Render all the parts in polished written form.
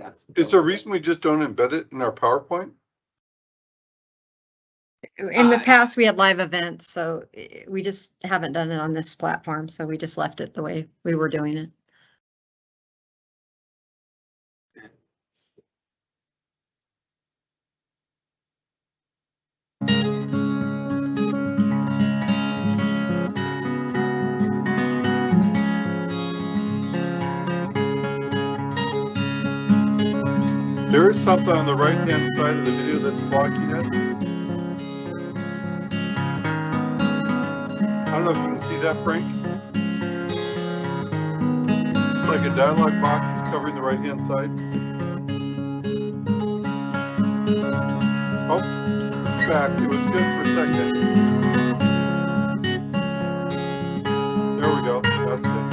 that's. Is there a reason we just don't embed it in our PowerPoint? In the past, we had live events, so we just haven't done it on this platform. So we just left it the way we were doing it. There is something on the right-hand side of the video that's blocking it. I don't know if you can see that, Frank. Like a dialog box is covering the right-hand side. Oh, it's back. It was good for a second. There we go. That's good.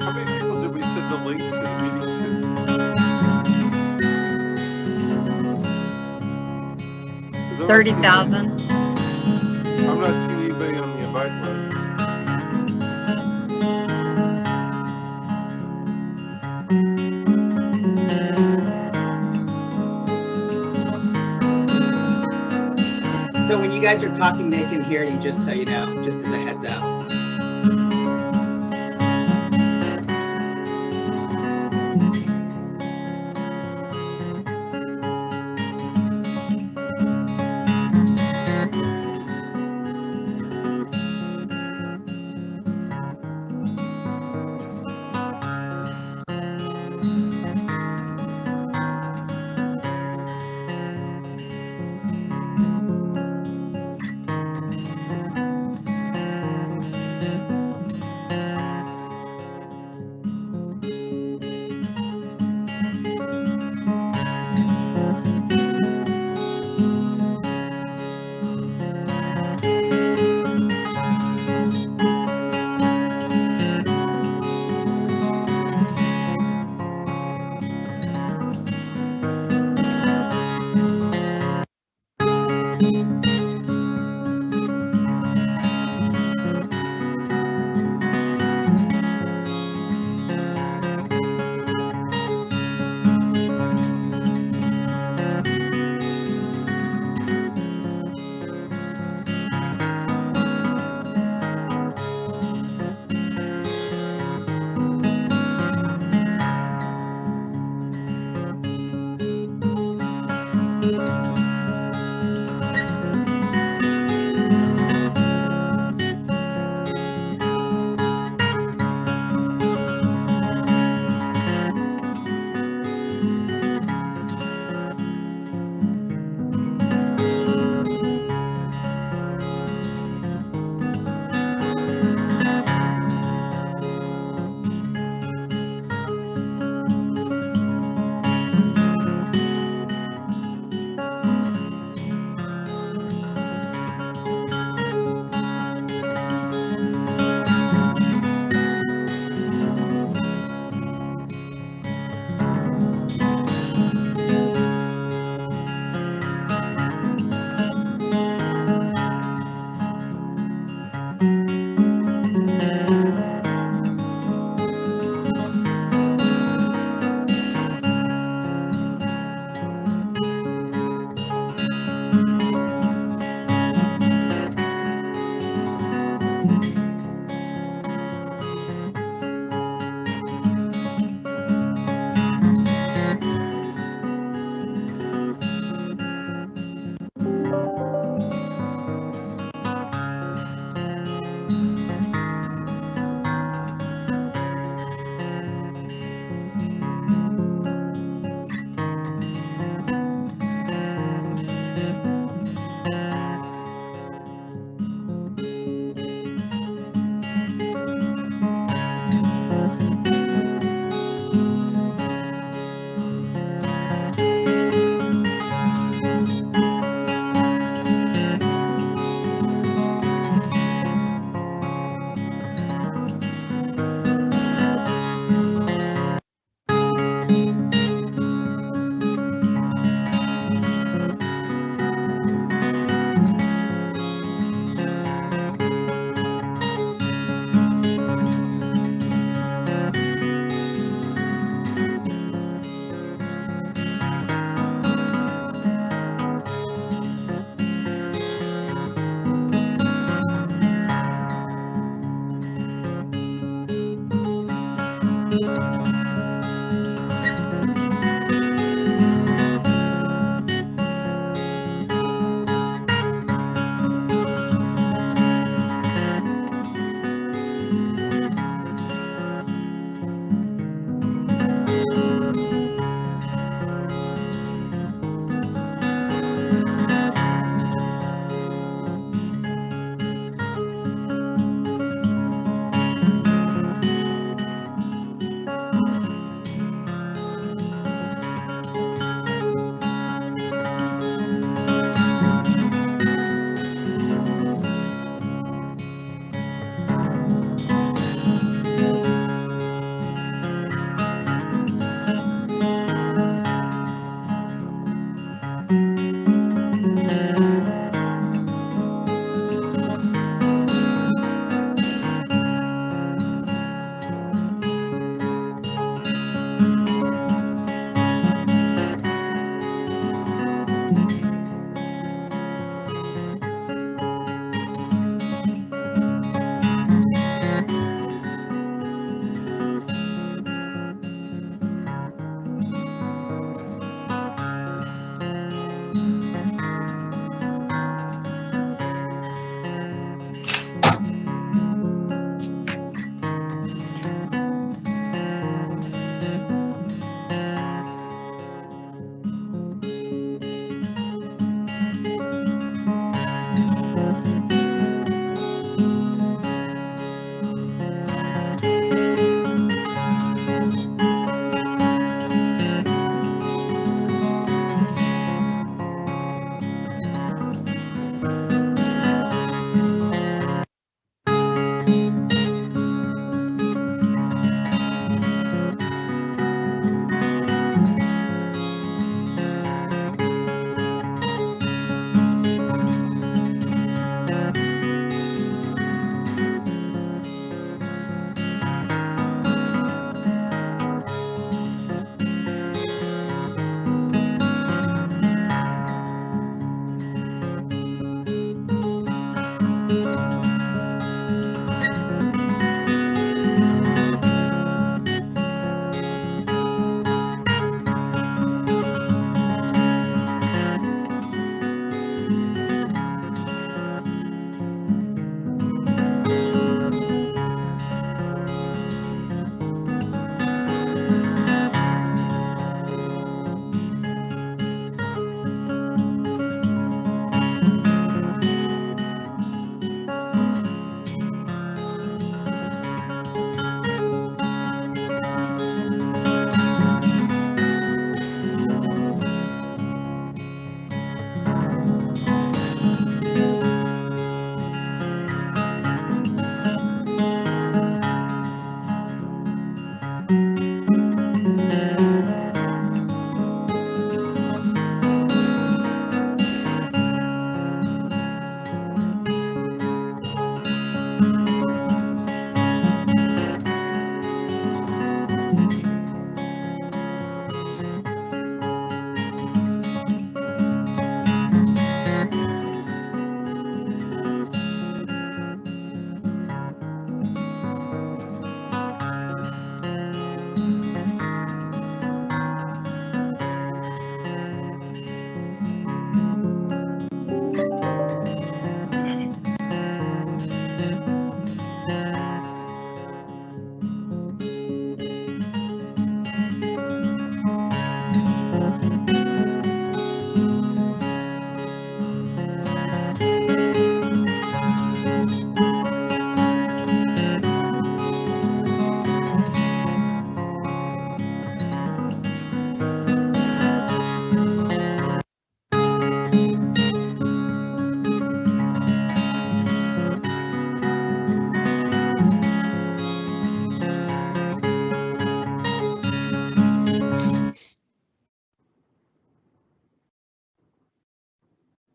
How many people did we send the link to the meeting to? 30,000. I'm not seeing anybody on the invite list. So when you guys are talking, they can hear you, just so you know, just as a heads up.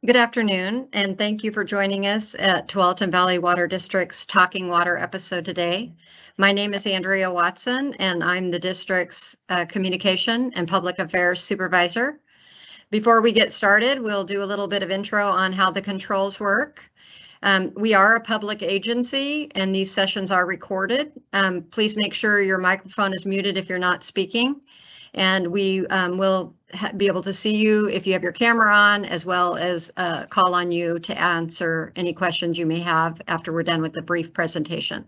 Good afternoon, and thank you for joining us at Tualatin Valley Water District's Talking Water episode today. My name is Andrea Watson, and I'm the district's Communication and Public Affairs Supervisor. Before we get started, we'll do a little bit of intro on how the controls work. We are a public agency, and these sessions are recorded. Please make sure your microphone is muted if you're not speaking. And we will be able to see you if you have your camera on, as well as call on you to answer any questions you may have after we're done with the brief presentation.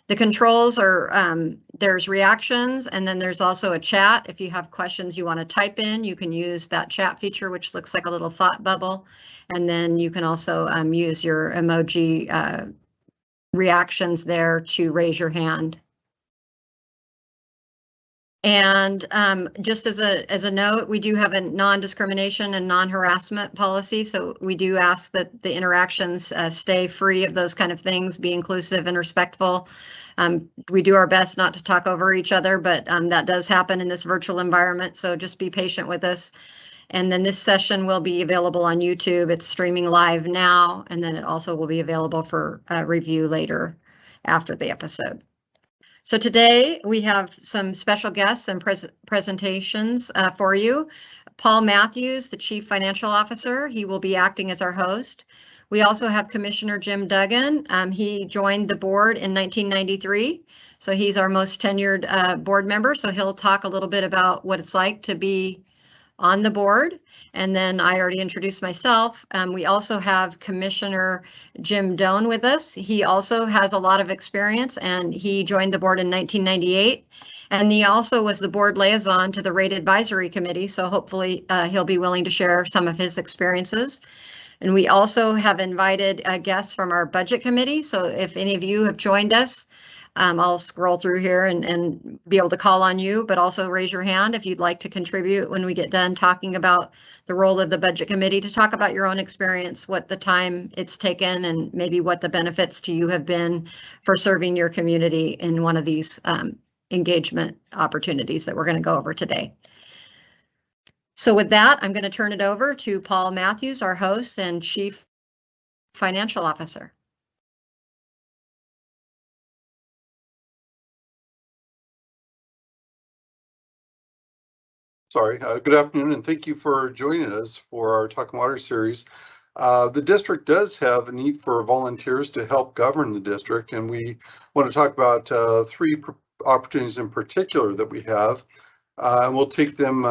The controls are, there's reactions, and then there's also a chat. If you have questions you want to type in, you can use that chat feature, which looks like a little thought bubble. And then you can also use your emoji reactions there to raise your hand. And just as a note, we do have a non-discrimination and non-harassment policy. So we do ask that the interactions stay free of those kind of things, be inclusive and respectful. We do our best not to talk over each other, but that does happen in this virtual environment. So just be patient with us. And then this session will be available on YouTube. It's streaming live now, and then it also will be available for review later after the episode. So today we have some special guests and presentations for you. Paul Matthews, the Chief Financial Officer, he will be acting as our host. We also have Commissioner Jim Duggan. He joined the board in 1993, so he's our most tenured board member. So he'll talk a little bit about what it's like to be on the board. And then I already introduced myself. We also have Commissioner Jim Doan with us. He also has a lot of experience, and he joined the board in 1998. And he also was the board liaison to the Rate Advisory Committee. So hopefully he'll be willing to share some of his experiences. And we also have invited guests from our budget committee. So if any of you have joined us, I'll scroll through here and be able to call on you, but also raise your hand if you'd like to contribute when we get done talking about the role of the budget committee, to talk about your own experience, what the time it's taken, and maybe what the benefits to you have been for serving your community in one of these engagement opportunities that we're going to go over today. So with that, I'm going to turn it over to Paul Matthews, our host and Chief Financial Officer. Sorry, good afternoon, and thank you for joining us for our Talking Water series. The district does have a need for volunteers to help govern the district, and we want to talk about three opportunities in particular that we have. And we'll take them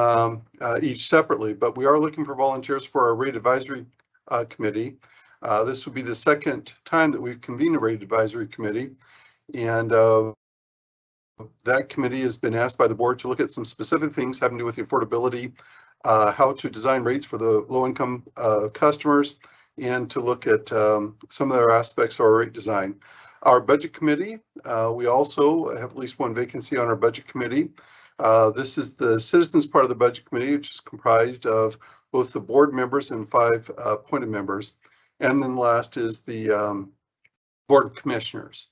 each separately, but we are looking for volunteers for our Rate Advisory Committee. This would be the second time that we've convened a Rate Advisory Committee, and that committee has been asked by the board to look at some specific things having to do with the affordability, how to design rates for the low-income customers, and to look at some of their aspects of our rate design. Our budget committee, we also have at least one vacancy on our budget committee. This is the citizens part of the budget committee, which is comprised of both the board members and 5 appointed members. And then last is the board of commissioners.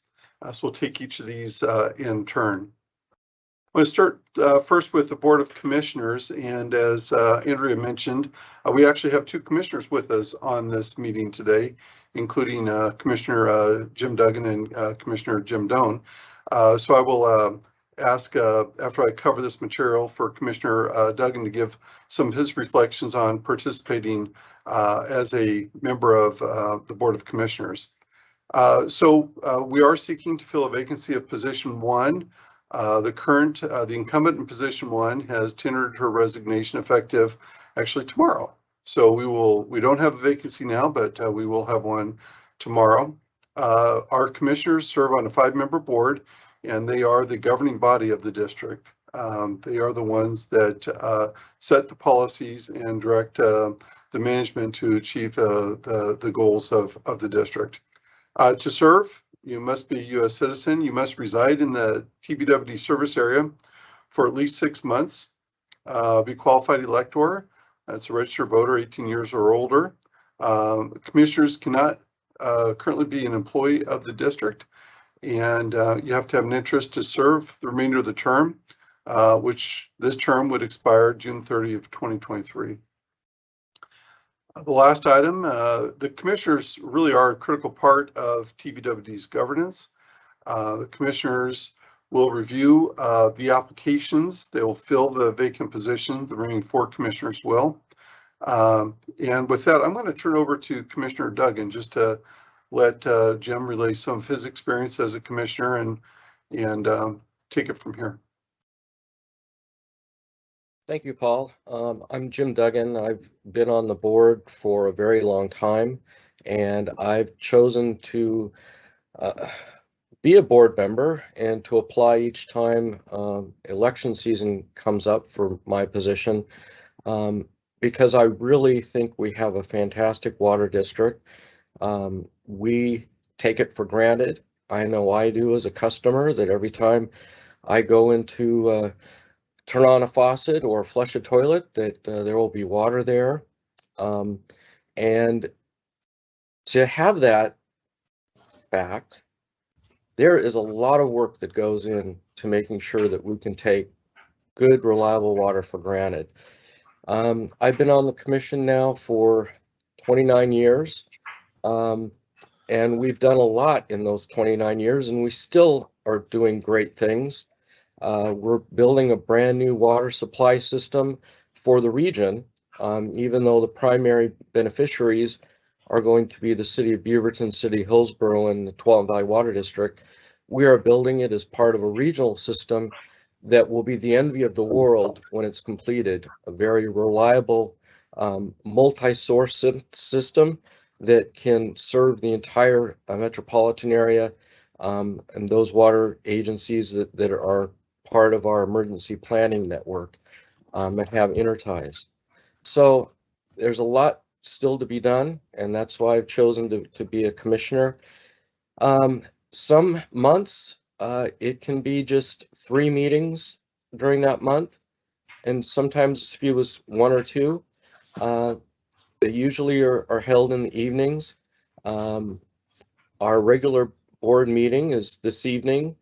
So we'll take each of these in turn. I'm going to start first with the Board of Commissioners, and as Andrea mentioned, we actually have 2 commissioners with us on this meeting today, including Commissioner Jim Duggan and Commissioner Jim Doan. So I will ask, after I cover this material, for Commissioner Duggan to give some of his reflections on participating as a member of the Board of Commissioners. So we are seeking to fill a vacancy of position 1. The incumbent in position 1 has tendered her resignation effective actually tomorrow. So we don't have a vacancy now, but we will have one tomorrow. Our commissioners serve on a 5-member board, and they are the governing body of the district. They are the ones that set the policies and direct the management to achieve the goals of the district. To serve, you must be a U.S. citizen. You must reside in the TVWD service area for at least 6 months. Be qualified elector. That's a registered voter, 18 years or older. Commissioners cannot currently be an employee of the district, and you have to have an interest to serve the remainder of the term, which this term would expire June 30 of 2023. The last item, the commissioners really are a critical part of TVWD's governance. The commissioners will review the applications. They will fill the vacant position. The remaining 4 commissioners will. And with that, I'm going to turn over to Commissioner Duggan just to let Jim relay some of his experience as a commissioner and take it from here. Thank you, Paul. I'm Jim Duggan. I've been on the board for a very long time, and I've chosen to be a board member and to apply each time election season comes up for my position, because I really think we have a fantastic water district. We take it for granted. I know I do as a customer, that every time I go into turn on a faucet or flush a toilet, that there will be water there. And to have that fact, there is a lot of work that goes in to making sure that we can take good, reliable water for granted. I've been on the commission now for 29 years, and we've done a lot in those 29 years, and we still are doing great things. We're building a brand new water supply system for the region, even though the primary beneficiaries are going to be the city of Beaverton, city of Hillsborough, and the Tualatin Valley Water District. We are building it as part of a regional system that will be the envy of the world when it's completed. A very reliable, multi-source system that can serve the entire metropolitan area, and those water agencies that are part of our emergency planning network, that have interties. So there's a lot still to be done, and that's why I've chosen to be a commissioner. Some months it can be just 3 meetings during that month, and sometimes as few as 1 or 2. They usually are held in the evenings. Our regular board meeting is this evening.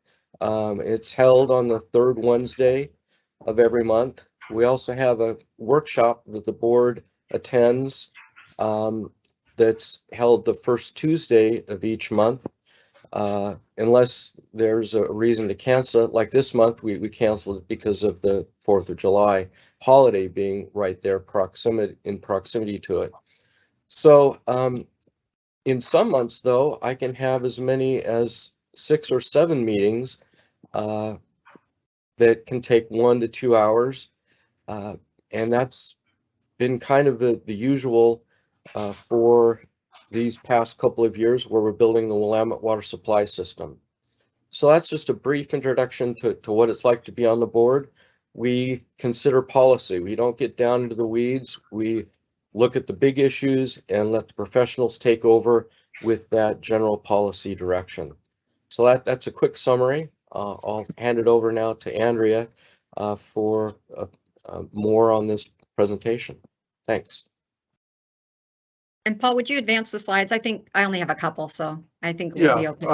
It's held on the 3rd Wednesday of every month. We also have a workshop that the board attends, that's held the 1st Tuesday of each month, unless there's a reason to cancel it. Like this month, we canceled it because of the 4th of July holiday being right there in proximity to it. So in some months, though, I can have as many as 6 or 7 meetings that can take 1 to 2 hours, and that's been kind of the usual for these past couple of years, where we're building the Willamette water supply system. So that's just a brief introduction to what it's like to be on the board. We consider policy. We don't get down into the weeds. We look at the big issues and let the professionals take over with that general policy direction. So that's a quick summary. I'll hand it over now to Andrea for more on this presentation. Thanks. And Paul, would you advance the slides? I think I only have a couple, so I think we'll be okay.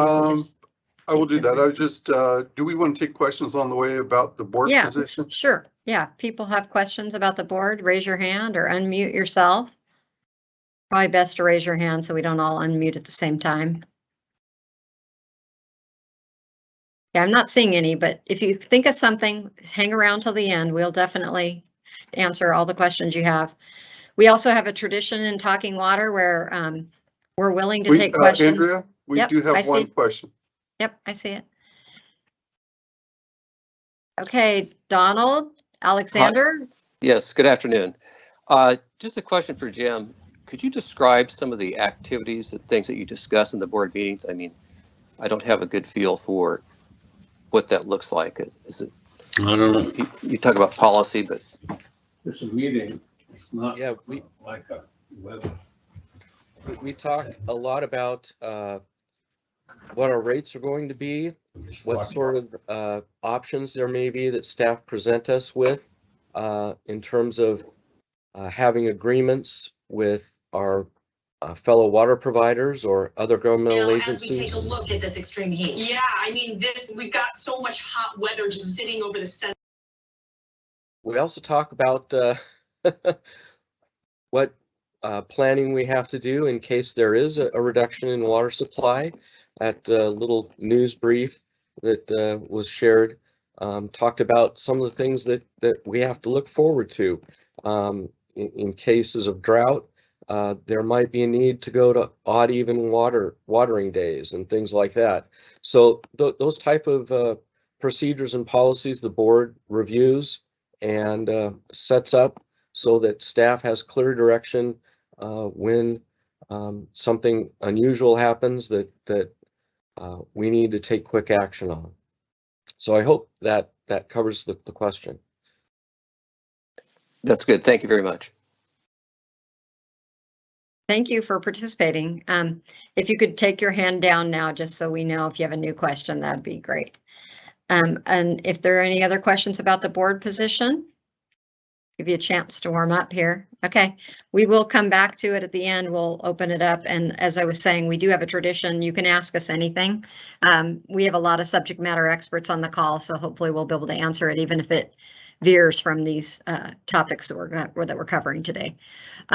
I will do that. I was just, do we want to take questions on the way about the board position? Sure. Yeah. People have questions about the board, raise your hand or unmute yourself. Probably best to raise your hand so we don't all unmute at the same time. Yeah, I'm not seeing any, but if you think of something, hang around till the end. We'll definitely answer all the questions you have. We also have a tradition in Talking Water where we're willing to take questions. Andrea, we do have one question. Yep, I see it. Okay, Donald, Alexander. Hi. Yes, good afternoon. Just a question for Jim. Could you describe some of the activities and things that you discuss in the board meetings? I mean, I don't have a good feel for what that looks like. Is it? I don't know. You talk about policy, but It's a meeting. It's not like a web. We talk a lot about what our rates are going to be, what sort of options there may be that staff present us with in terms of having agreements with our fellow water providers or other governmental agencies. As we take a look at this extreme heat. Yeah, I mean, we've got so much hot weather just sitting over the center. We also talk about what planning we have to do in case there is a reduction in water supply. That little news brief that was shared talked about some of the things that we have to look forward to. In cases of drought, there might be a need to go to odd even watering days and things like that. So those type of procedures and policies the board reviews and sets up so that staff has clear direction when something unusual happens that we need to take quick action on. So I hope that covers the question. That's good. Thank you very much. Thank you for participating. If you could take your hand down now, just so we know if you have a new question, that'd be great. And if there are any other questions about the board position, give you a chance to warm up here. Okay, we will come back to it at the end. We'll open it up. And as I was saying, we do have a tradition. You can ask us anything. We have a lot of subject matter experts on the call, so hopefully we'll be able to answer it, even if it veers from these topics that we're covering today.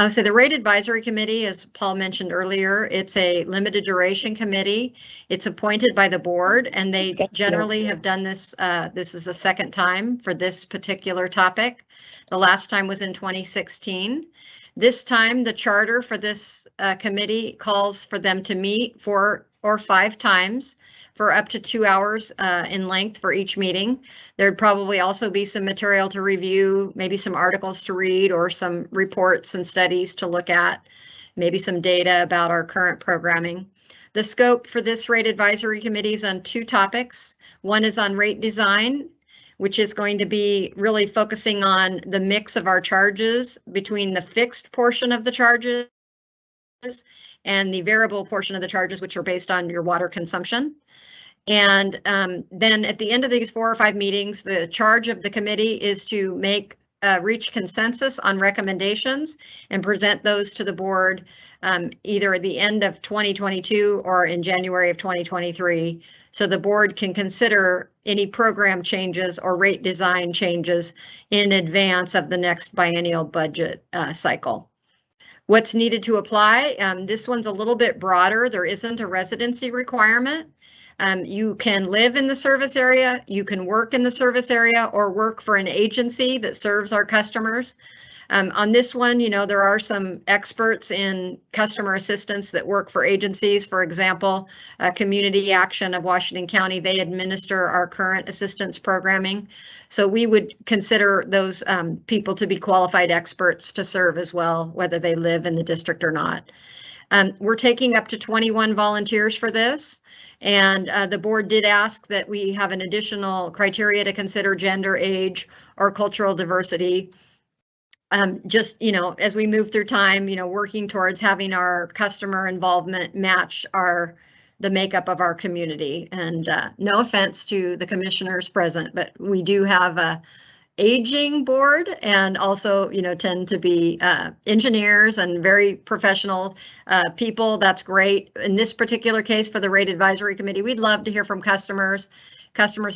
So the Rate Advisory Committee, as Paul mentioned earlier, it's a limited duration committee. It's appointed by the board, and they generally have done this. This is the second time for this particular topic. The last time was in 2016. This time, the charter for this committee calls for them to meet 4 or 5 times for up to 2 hours in length for each meeting. There'd probably also be some material to review, maybe some articles to read or some reports and studies to look at, maybe some data about our current programming. The scope for this Rate Advisory Committee is on 2 topics. One is on rate design, which is going to be really focusing on the mix of our charges between the fixed portion of the charges and the variable portion of the charges, which are based on your water consumption. And then at the end of these 4 or 5 meetings, the charge of the committee is to reach consensus on recommendations and present those to the board either at the end of 2022 or in January of 2023. So the board can consider any program changes or rate design changes in advance of the next biennial budget cycle. What's needed to apply? This one's a little bit broader. There isn't a residency requirement. You can live in the service area, you can work in the service area, or work for an agency that serves our customers. On this one, you know, there are some experts in customer assistance that work for agencies. For example, Community Action of Washington County, they administer our current assistance programming. So we would consider those people to be qualified experts to serve as well, whether they live in the district or not. We're taking up to 21 volunteers for this. And the board did ask that we have an additional criteria to consider gender, age, or cultural diversity. Just, you know, as we move through time, you know, working towards having our customer involvement match the makeup of our community. And no offense to the commissioners present, but we do have a aging board, and also, you know, tend to be engineers and very professional people. That's great. In this particular case, for the Rate Advisory Committee, we'd love to hear from customers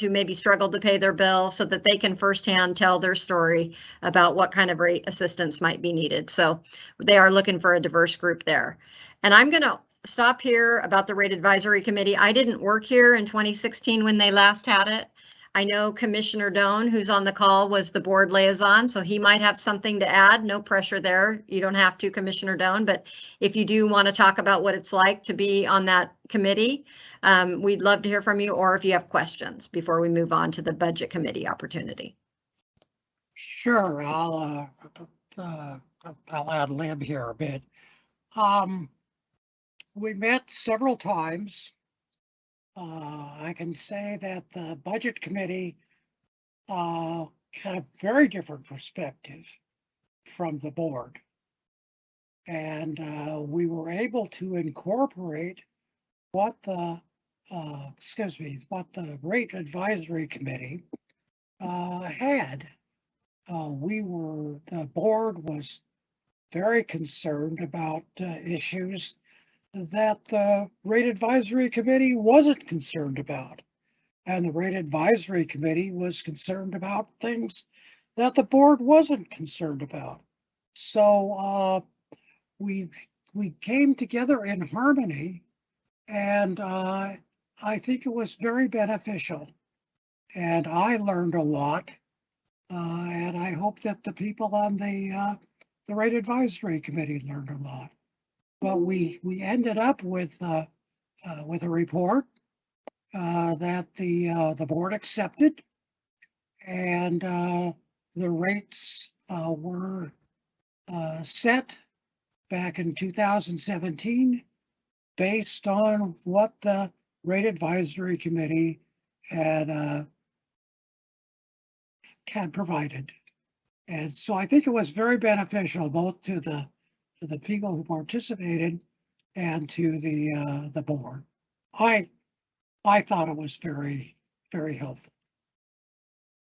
who maybe struggled to pay their bill, so that they can firsthand tell their story about what kind of rate assistance might be needed. So they are looking for a diverse group there. And I'm going to stop here about the Rate Advisory Committee. I didn't work here in 2016 when they last had it. I know Commissioner Doan, who's on the call, was the board liaison, so he might have something to add. No pressure there. You don't have to, Commissioner Doan, but if you do want to talk about what it's like to be on that committee, we'd love to hear from you, or if you have questions before we move on to the Budget Committee opportunity. Sure, I'll ad lib here a bit. We met several times. I can say that the Budget Committee had a very different perspective from the board. And we were able to incorporate what the Rate Advisory Committee had. The board was very concerned about issues that the Rate Advisory Committee wasn't concerned about. And the Rate Advisory Committee was concerned about things that the board wasn't concerned about. So we came together in harmony, and I think it was very beneficial. And I learned a lot, and I hope that the people on the Rate Advisory Committee learned a lot. But we ended up with a report that the board accepted, and the rates were set back in 2017 based on what the Rate Advisory Committee had provided. And so I think it was very beneficial both to the people who participated and to the board. I thought it was very, very helpful.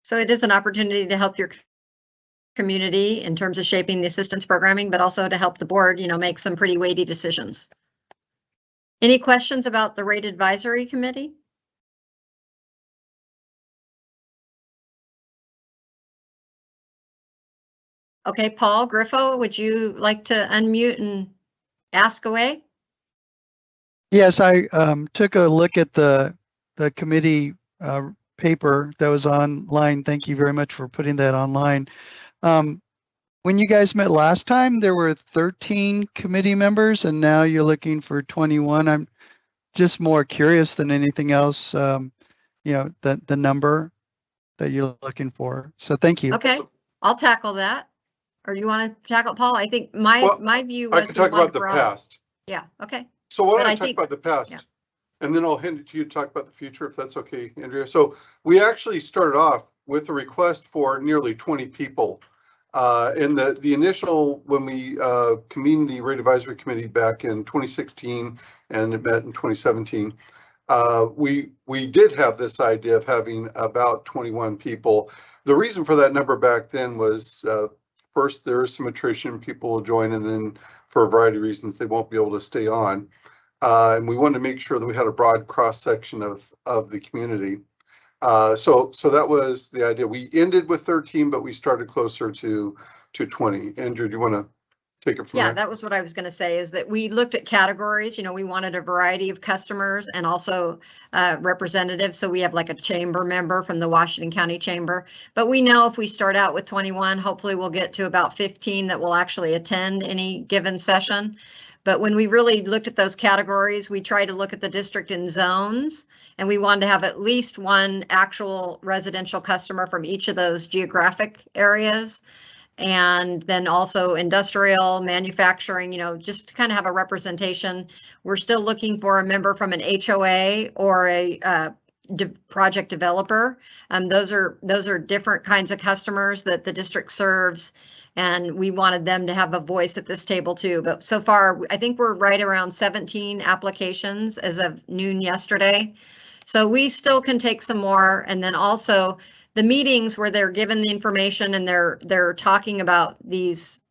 So it is an opportunity to help your community in terms of shaping the assistance programming, but also to help the board, make some pretty weighty decisions. Any questions about the Rate Advisory Committee? Okay, Paul Griffo, would you like to unmute and ask away? Yes, I took a look at the committee paper that was online. Thank you very much for putting that online. When you guys met last time, there were 13 committee members, and now you're looking for 21. I'm just more curious than anything else, the number that you're looking for. So thank you. Okay, I'll tackle that. Or do you want to tackle Paul? I think my view was I can talk about the past. Yeah, okay. So why But don't I I talk think- about the past? yeah. And then I'll hand it to you to talk about the future, if that's okay, Andrea. So we actually started off with a request for nearly 20 people. In the initial, when we convened the Rate Advisory Committee back in 2016 and it met in 2017, we did have this idea of having about 21 people. The reason for that number back then was first, there is some attrition, people will join, and then for a variety of reasons, they won't be able to stay on. And we wanted to make sure that we had a broad cross section of the community. So that was the idea. We ended with 13, but we started closer to 20. Andrew, do you want to take it from Yeah, there? that was what I was going to say, is that we looked at categories. We wanted a variety of customers and also representatives. So we have like a chamber member from the Washington County Chamber. But we know if we start out with 21, hopefully we'll get to about 15 that will actually attend any given session. But when we really looked at those categories, we tried to look at the district in zones, and we wanted to have at least one actual residential customer from each of those geographic areas. And then also industrial, manufacturing, just to kind of have a representation. We're still looking for a member from an HOA or a project developer. Those are different kinds of customers that the district serves. And we wanted them to have a voice at this table too. But so far, I think we're right around 17 applications as of noon yesterday. So we still can take some more. And then also the meetings where they're given the information and they're talking about these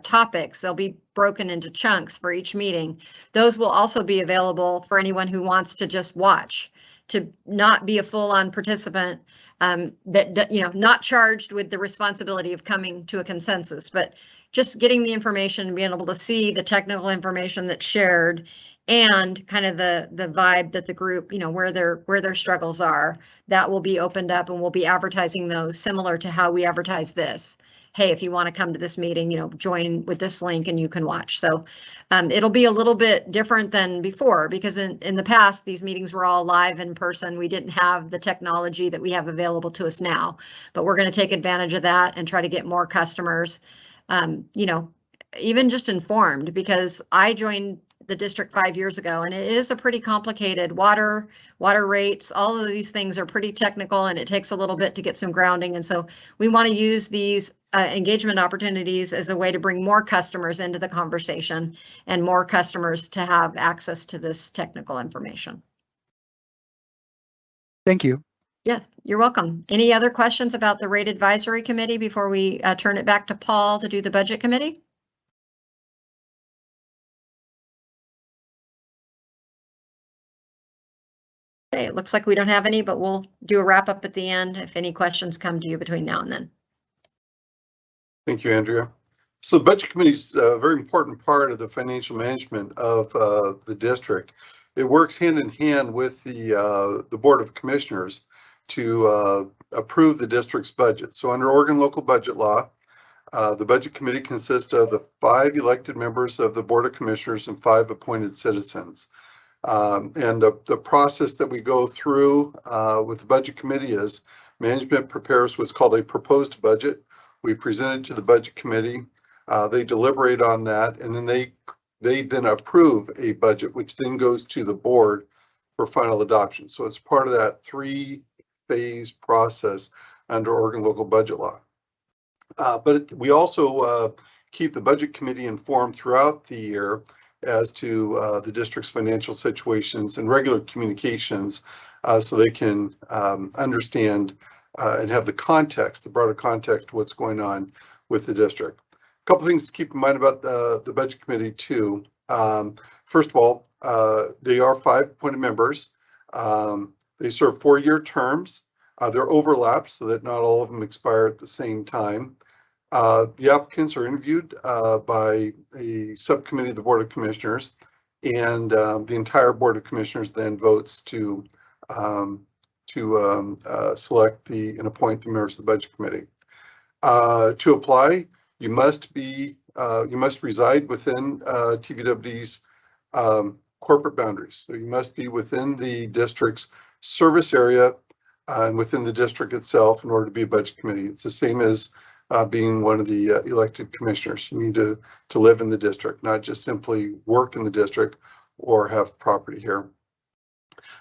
topics, they'll be broken into chunks for each meeting. Those will also be available for anyone who wants to just watch, to not be a full-on participant, not charged with the responsibility of coming to a consensus, but just getting the information and being able to see the technical information that's shared and kind of the vibe that the group, where their struggles are. That will be opened up, and we'll be advertising those similar to how we advertise this. Hey, if you want to come to this meeting, join with this link and you can watch. So it'll be a little bit different than before, because in the past, these meetings were all live in person. We didn't have the technology that we have available to us now, but we're going to take advantage of that and try to get more customers, even just informed, because I joined the district 5 years ago, and it is a pretty complicated water rates. All of these things are pretty technical, and it takes a little bit to get some grounding. And so we want to use these engagement opportunities as a way to bring more customers into the conversation and more customers to have access to this technical information. Thank you. Yes, you're welcome. Any other questions about the Rate Advisory Committee before we turn it back to Paul to do the Budget Committee? Okay, it looks like we don't have any, but we'll do a wrap up at the end if any questions come to you between now and then. Thank you, Andrea. So the budget committee is a very important part of the financial management of the district. It works hand in hand with the Board of Commissioners to approve the district's budget. So under Oregon local budget law, the budget committee consists of the 5 elected members of the Board of Commissioners and 5 appointed citizens. And the process that we go through with the budget committee is management prepares what's called a proposed budget. We present it to the budget committee. They deliberate on that, and then they then approve a budget, which then goes to the board for final adoption. So it's part of that 3-phase process under Oregon local budget law. But we also keep the budget committee informed throughout the year as to the district's financial situations and regular communications, so they can understand and have the context, the broader context of what's going on with the district. A couple things to keep in mind about the budget committee too. First of all, they are 5 appointed members. They serve 4-year terms. They're overlapped so that not all of them expire at the same time. The applicants are interviewed by a subcommittee of the Board of Commissioners, and the entire Board of Commissioners then votes to select and appoint the members of the budget committee. To apply, you must reside within TVWD's corporate boundaries. So you must be within the district's service area and within the district itself in order to be a budget committee. It's the same as being one of the elected commissioners. You need to live in the district, not just simply work in the district or have property here.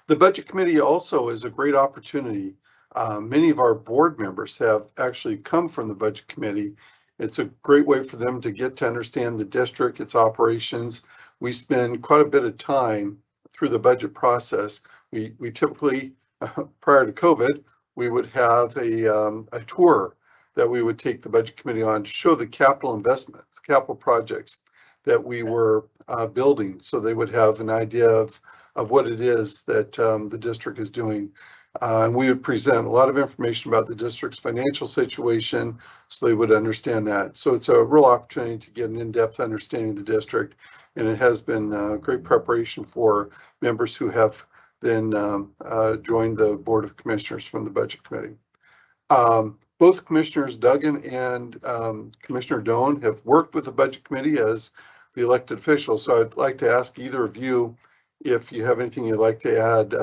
The budget committee also is a great opportunity. Many of our board members have actually come from the budget committee. It's a great way for them to get to understand the district, its operations. We spend quite a bit of time through the budget process. We typically, prior to COVID, we would have a tour that we would take the budget committee on to show the capital investments, capital projects that we were building, so they would have an idea of what it is that the district is doing. And we would present a lot of information about the district's financial situation so they would understand that. So it's a real opportunity to get an in-depth understanding of the district, and it has been great preparation for members who have then joined the Board of Commissioners from the Budget Committee. Both Commissioners Duggan and Commissioner Doan have worked with the Budget Committee as the elected officials. So I'd like to ask either of you if you have anything you'd like to add,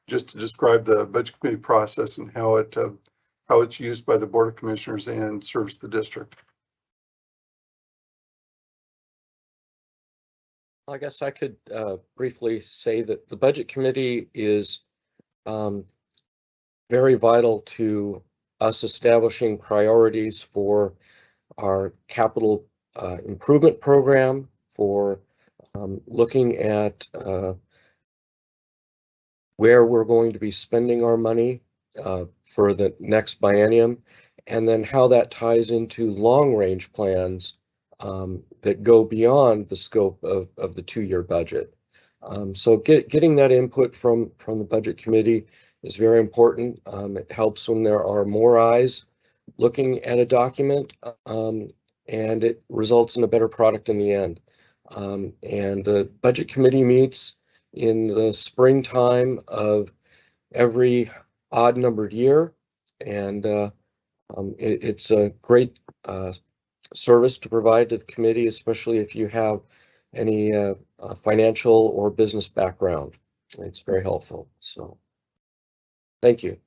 just to describe the Budget Committee process and how it's used by the Board of Commissioners and serves the district. I guess I could briefly say that the Budget Committee is very vital to us establishing priorities for our capital improvement program, for looking at where we're going to be spending our money for the next biennium, and then how that ties into long-range plans that go beyond the scope of the 2-year budget. So getting that input from the Budget Committee is very important. It helps when there are more eyes looking at a document, and it results in a better product in the end. And the Budget Committee meets in the springtime of every odd-numbered year, and it's a great service to provide to the committee, especially if you have any financial or business background. It's very helpful. So, thank you.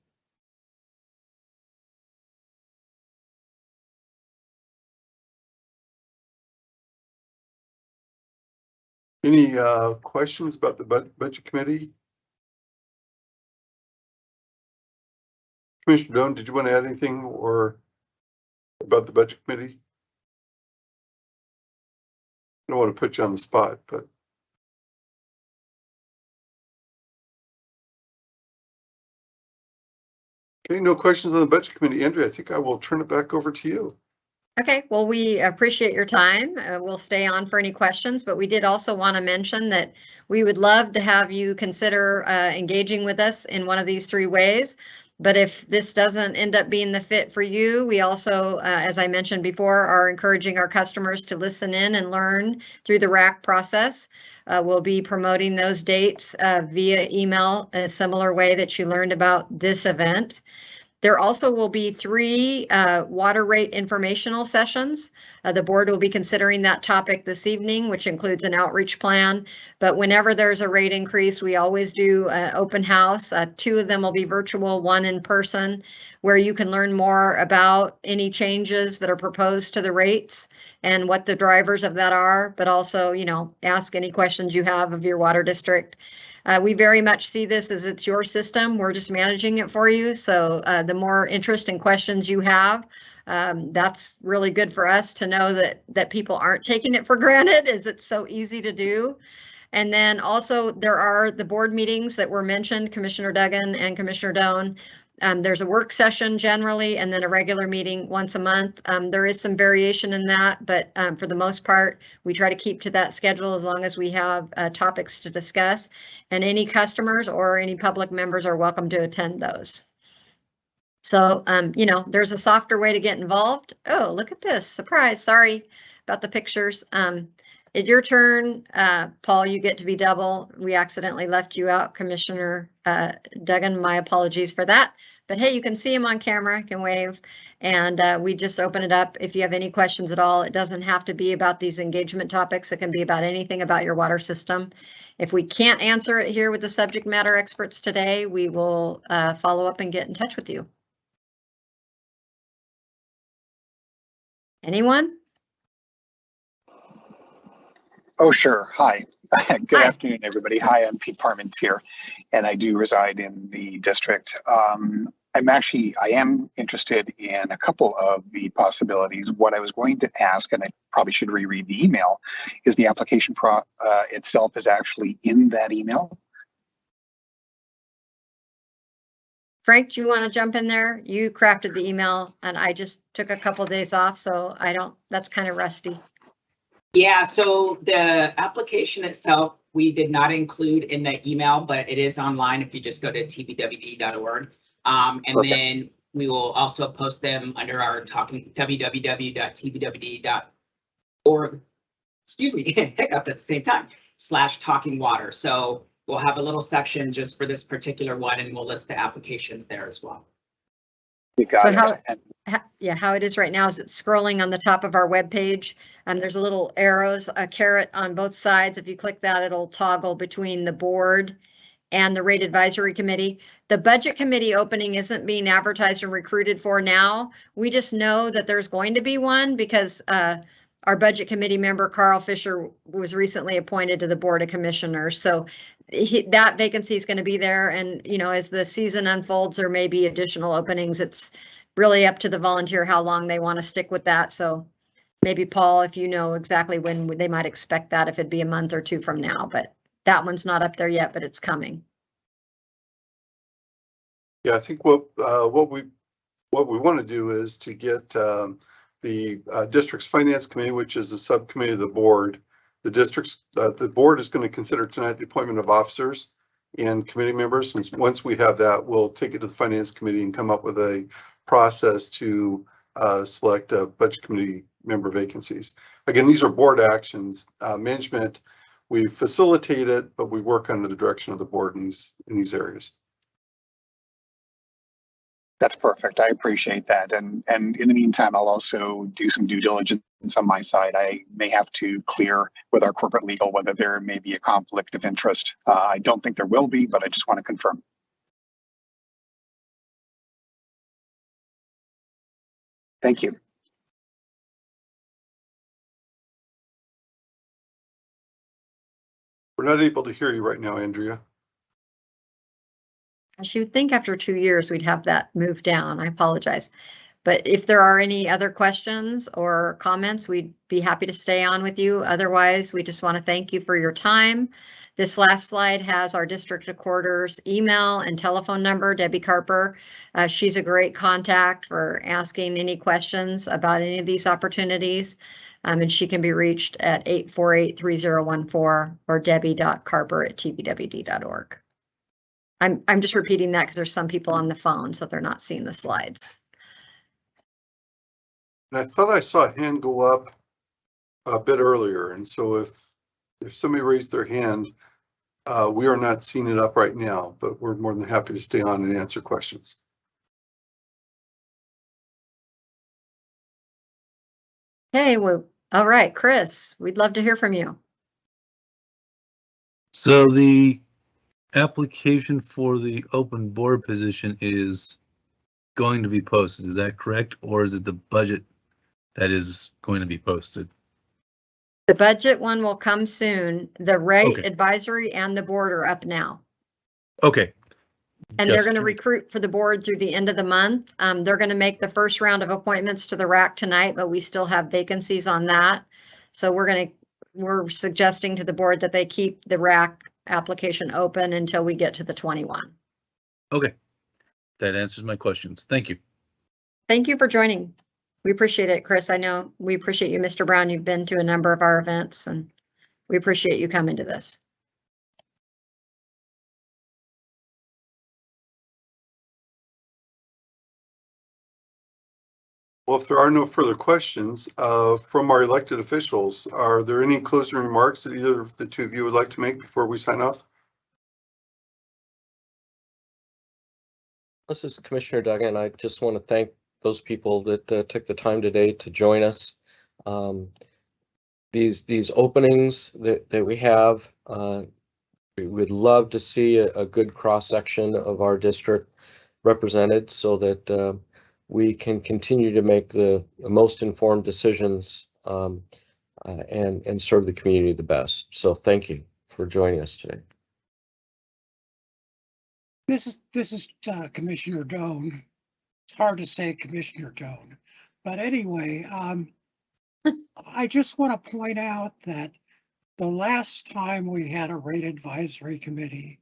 Any questions about the Budget Committee? Commissioner Doan, did you want to add anything or about the Budget Committee? I don't want to put you on the spot, but. Okay, no questions on the Budget Committee. Andrea, I think I will turn it back over to you. Okay, well, we appreciate your time. We'll stay on for any questions, but we did also want to mention that we would love to have you consider engaging with us in one of these 3 ways. But if this doesn't end up being the fit for you, we also, as I mentioned before, are encouraging our customers to listen in and learn through the RAC process. We'll be promoting those dates via email, a similar way that you learned about this event. There also will be 3 water rate informational sessions. The board will be considering that topic this evening, which includes an outreach plan. But whenever there's a rate increase, we always do an open house. 2 of them will be virtual, 1 in person, where you can learn more about any changes that are proposed to the rates and what the drivers of that are, but also, you know, ask any questions you have of your water district. We very much see this as it's your system. We're just managing it for you. So the more interest and questions you have, that's really good for us to know that people aren't taking it for granted, as it's so easy to do. And then also there are the board meetings that were mentioned, Commissioner Duggan and Commissioner Doan. There's a work session generally, and then a regular meeting once a month. There is some variation in that, but for the most part, we try to keep to that schedule as long as we have topics to discuss. And any customers or any public members are welcome to attend those. So, you know, there's a softer way to get involved. Oh, look at this, surprise, sorry about the pictures. It's your turn, Paul, you get to be double. We accidentally left you out, Commissioner Duggan, my apologies for that. But hey, you can see him on camera, can wave, and we just open it up. If you have any questions at all, it doesn't have to be about these engagement topics. It can be about anything about your water system. If we can't answer it here with the subject matter experts today, we will follow up and get in touch with you. Anyone? Oh, sure. Hi. Good Hi. afternoon, everybody. Hi, I'm Pete Parmentier, and I do reside in the district. I am interested in a couple of the possibilities. What I was going to ask, and I probably should reread the email, is the application itself is actually in that email. Frank, do you want to jump in there? You crafted the email and I just took a couple of days off, so that's kind of rusty. Yeah, so the application itself, we did not include in the email, but it is online if you just go to tvwd.org. And Okay. then we will also post them under our www.tvwd.org. Excuse me, hiccup at the same time, /talking water. So we'll have a little section just for this particular one, and we'll list the applications there as well. You got So it. how it is right now is it's scrolling on the top of our webpage. There's a little arrows, a caret on both sides. If you click that, it'll toggle between the board and the rate advisory committee. The budget committee opening isn't being advertised and recruited for now. We just know that there's going to be one because our budget committee member, Carl Fisher, was recently appointed to the Board of Commissioners. So that vacancy is going to be there. And, you know, as the season unfolds, there may be additional openings. It's really up to the volunteer how long they want to stick with that. So maybe, Paul, if you know exactly when they might expect that, if it'd be a month or 2 from now, but that one's not up there yet, but it's coming. Yeah, I think what we want to do is to get the district's finance committee, which is a subcommittee of the board. The board is going to consider tonight the appointment of officers and committee members. And once we have that, we'll take it to the finance committee and come up with a process to select budget committee member vacancies. Again, these are board actions. Management, we facilitate it, but we work under the direction of the board in these areas. That's perfect. I appreciate that. And in the meantime, I'll also do some due diligence on my side. I may have to clear with our corporate legal whether there may be a conflict of interest. I don't think there will be, but I just want to confirm. Thank you. We're not able to hear you right now, Andrea. You would think after 2 years we'd have that moved down. I apologize. But if there are any other questions or comments, we'd be happy to stay on with you. Otherwise, we just want to thank you for your time. This last slide has our district recorder's email and telephone number, Debbie Carper. She's a great contact for asking any questions about any of these opportunities. And she can be reached at 848-3014 or debbie.carper@tvwd.org. I'm just repeating that because there's some people on the phone, so they're not seeing the slides. And I thought I saw a hand go up a bit earlier, and so if somebody raised their hand, we are not seeing it up right now, but we're more than happy to stay on and answer questions. Hey, well, all right, Chris, we'd love to hear from you. So the application for the open board position is going to be posted, is that correct? Or is it the budget that is going to be posted? The budget one will come soon. The rate Okay. advisory and the board are up now. Okay. And they're Just going to to make- recruit for the board through the end of the month. They're going to make the first round of appointments to the RAC tonight, but we still have vacancies on that. So we're suggesting to the board that they keep the RAC application open until we get to the 21. Okay. That answers my questions. Thank you. Thank you for joining. We appreciate it, Chris. I know we appreciate you, Mr. Brown. You've been to a number of our events and we appreciate you coming to this. Well, if there are no further questions from our elected officials, are there any closing remarks that either of the two of you would like to make before we sign off? This is Commissioner Duggan. I just want to thank those people that took the time today to join us. These openings that we have, we would love to see a good cross-section of our district represented so that we can continue to make the most informed decisions and serve the community the best. So thank you for joining us today. This is Commissioner Doan. It's hard to say Commissioner Doan, but anyway, I just want to point out that the last time we had a rate advisory committee,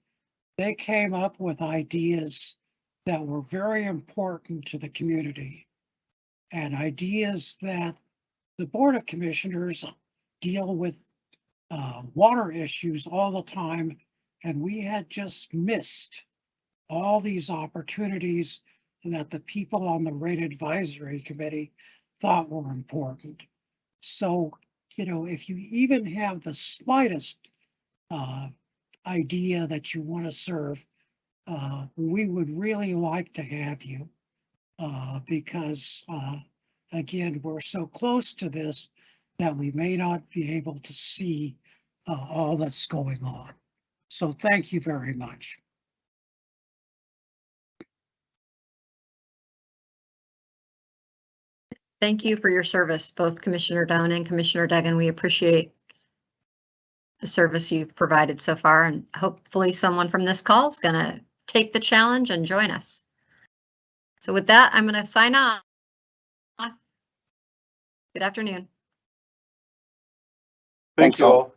they came up with ideas that were very important to the community and ideas that the Board of Commissioners deal with water issues all the time, and we had just missed all these opportunities that the people on the rate advisory committee thought were important. So, you know, if you even have the slightest idea that you want to serve, we would really like to have you because, again, we're so close to this that we may not be able to see all that's going on. So thank you very much. Thank you for your service, both Commissioner Doan and Commissioner Duggan. We appreciate the service you've provided so far, and hopefully someone from this call is going to take the challenge and join us. So with that, I'm going to sign off. Good afternoon. Thank you all.